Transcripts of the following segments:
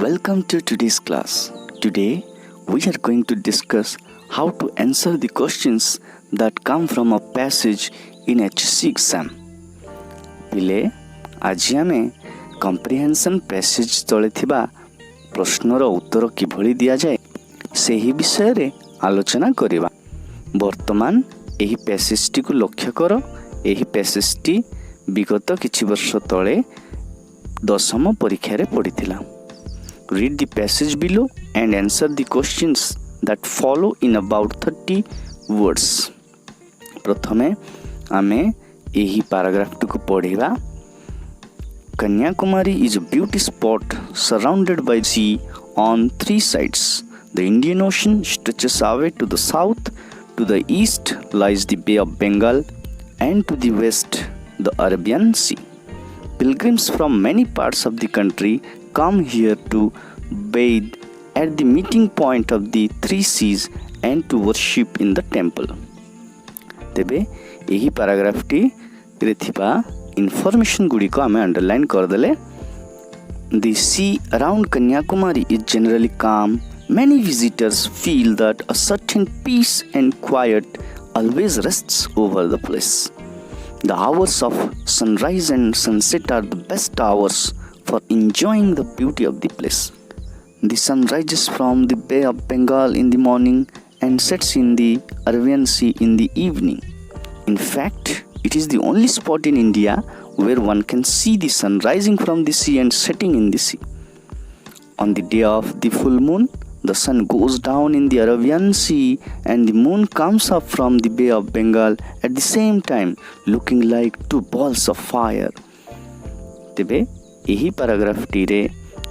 Welcome to today's class. Today we are going to discuss how to answer the questions that come from a passage in HSC exam. पिले आज आमे कम्प्रिहेंशन passage तले थिबा प्रश्नर उत्तर किभଳି दिया जाए सेही विषय रे आलोचना करिबा। वर्तमान एही पैसेजटी को लक्ष्य कर। एही पैसेजटी विगत किछि वर्ष तले दशम परीक्षा रे पढ़िथिला। Read the passage below and answer the questions that follow in about 30 words. प्रथमे आमे एही पैराग्राफ को पढ़िबा। Kanyakumari is a beauty spot surrounded by sea on three sides. The Indian Ocean stretches away to the south. To the east lies the Bay of Bengal, and to the west the Arabian Sea. Pilgrims from many parts of the country come here to bathe at the meeting point of the three seas and to worship in the temple. तेबे यही पैराग्राफटी रे थिबा information गुडी को हमें underline कर देले। The sea around Kanyakumari is generally calm. Many visitors feel that a certain peace and quiet always rests over the place. The hours of sunrise and sunset are the best hours for enjoying the beauty of the place. The sun rises from the Bay of Bengal in the morning and sets in the Arabian Sea in the evening. In fact, it is the only spot in India where one can see the sun rising from the sea and setting in the sea. On the day of the full moon, the sun goes down in the Arabian Sea and the moon comes up from the Bay of Bengal at the same time, looking like two balls of fire. तेबे यही paragraph रे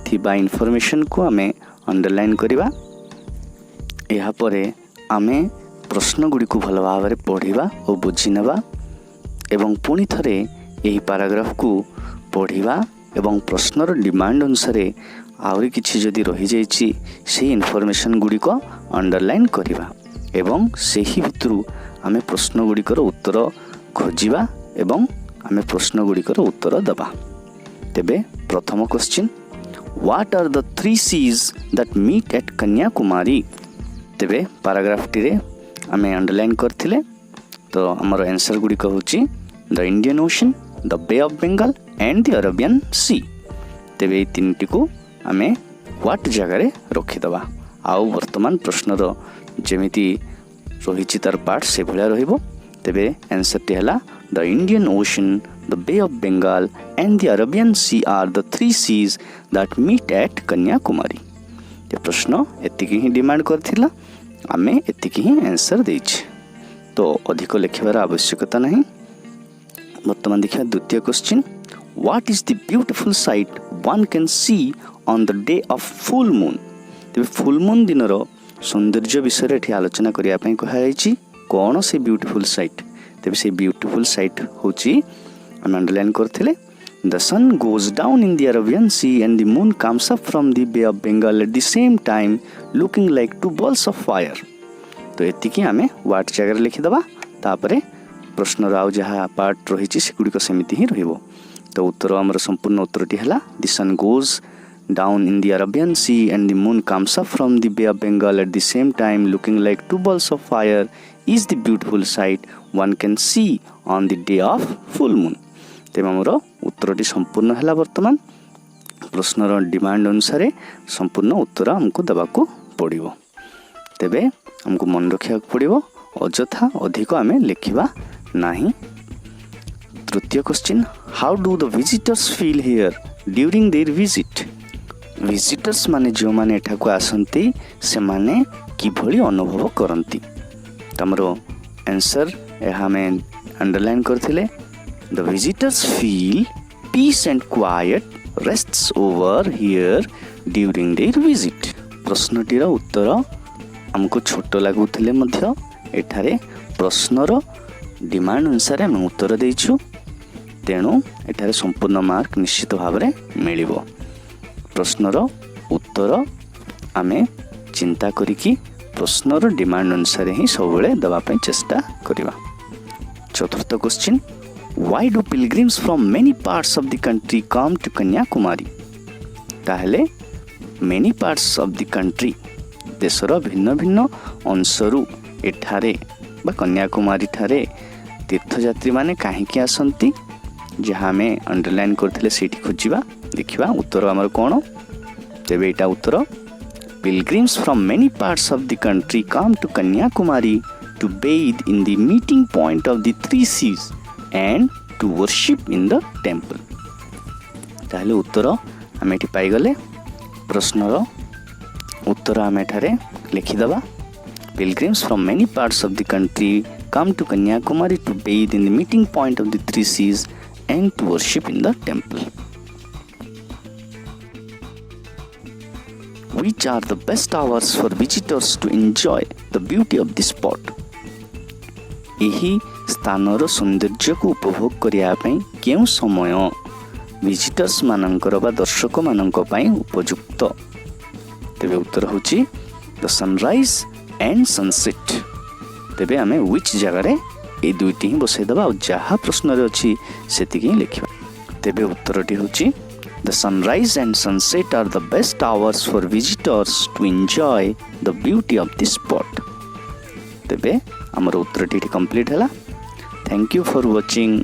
थिबा information को आमे underline करिबा। एहा परे आमे प्रश्न गुडी को भल भाव रे पढ़िबा और बुझी नेबा एवं पुणी थरे यही पैराग्राफ को पढ़िबा एवं प्रश्नर डिमांड अनुसार आउरी किछि जदि रहि जाइछि से इनफॉरमेशन गुडी को अंडरलाइन करिबा एवं सेही भितरु आमे प्रश्न गुडी कर उत्तर खोजिबा एवं आमे प्रश्न गुडी कर उत्तर दबा। तेबे प्रथम question, what are the three seas that meet at Kanyakumari? तेबे पैराग्राफ टी रे आमे अंडरलाइन करथिले तो हमर आंसर गुडी को होछि the Indian Ocean, the bay of Bengal and the Arabian Sea. तेबे तीनटी को आमे व्हाट जगह रे रखि दबा। आउ वर्तमान प्रश्नर जेमिति रहिछि तार पार्ट से भलिया रहिबो। तेबे आंसर टी हला the Indian ocean, the Bay of Bengal and the Arabian Sea are the three seas that meet at Kanyakumari. ये प्रश्न एतिकी ही डिमांड करथिला, आमे एतिकी ही आंसर देछि तो अधिक लिखिबार आवश्यकता नहीं। वर्तमान देखिया द्वितीय question, what is the beautiful sight one can see on the day of full moon? तेबे फुल मून दिनर सौंदर्य विषय एठी आलोचना करिया पई कहै अछि कोन से ब्यूटीफुल साइट। तेबे से ब्यूटीफुल साइट होछि आम अंडरलाइन करथिले the sun goes down in the Arabian sea and the moon comes up from the bay of Bengal at the same time looking like two balls of fire. तो एतिकी आमे what जगह लिखि दबा तापरे प्रश्न राव जहा पार्ट रहिछि सेगुडी को सेमिति ही रहइबो। तो उत्तर हमर संपूर्ण उत्तरटी हला the sun goes down in the Arabian sea and the moon comes up from the bay of Bengal at the same time looking like two balls of fire is the beautiful sight one can see on the day of full moon. तेबे हमर उत्तरटी संपूर्ण हला। वर्तमान प्रश्नर demand अनुसार संपूर्ण उत्तर हमको दबाको पड़िबो। तेबे हमको मन रखिया पड़िबो, अजथा अधिक आमे लिखिबा नाही। तृतीय question, how do the visitors feel here during their visit? Visitors माने जो माने एठा को आसंती से माने किभली अनुभव करंती। तमरो आंसर यह में अंडरलाइन करथिले the visitors feel peace and quite rests over here during their visit. प्रश्नटीर उत्तर हमको छोट लागुथिले मध्य एठारे प्रश्नर डिमांड अनुसार हम उत्तर देइछु, तेणु एठारे संपूर्ण मार्क निश्चित भाव में मिलिबो। प्रश्नर उत्तर आमे चिंता करिकी प्रश्नर डिमांड अनुसार ही सब बेले दबा पई चेष्टा करिबा। चतुर्थ question, why do pilgrims from many parts of the country come to Kanyakumari? ताहले many parts of the country देशर भिन्न भिन्न अंशरू एठारे बा कन्याकुमारी ठारे तीर्थयात्री माने काहींकी आसंती जहाँ आम अंडरलाइन करथिले सेठी खोजिबा देखिबा उत्तर आमर कोन तेबे एटा उत्तर pilgrims from many parts of the country come to Kanyakumari to bathe in the meeting point of the three seas and to worship in the temple ताहले उत्तर आम एठी पाई गले प्रश्नर उत्तर आम एठारे लिखिदबा pilgrims from many parts of the country come to Kanyakumari to bathe in the meeting point of the three seas and to worship in the temple. Which are the best hours for visitors to enjoy the beauty of this spot? ଏହି ସ୍ଥାନର ସୌନ୍ଦର୍ଯ୍ୟକୁ ଉପଭୋଗ କରିବା ପାଇଁ କେଉଁ ସମୟ visitors ମାନଙ୍କର ବା ଦର୍ଶକ ମାନଙ୍କ ପାଇଁ ଉପଯୁକ୍ତ? ତେବେ ଉତ୍ତର ହେଉଛି ଦ ସନରାଇଜ୍ एंड सनसेट तेबे आमे व्हिच जगारे ए दुईटी ही बसैदेबा और जहाँ प्रश्न अच्छी से लिखा तेबे उत्तरटी होची the sunrise and sunset are the best hours for visitors to enjoy the beauty of this spot तेबे आमर उत्तरटी कंप्लीट है थैंक यू फॉर वाचिंग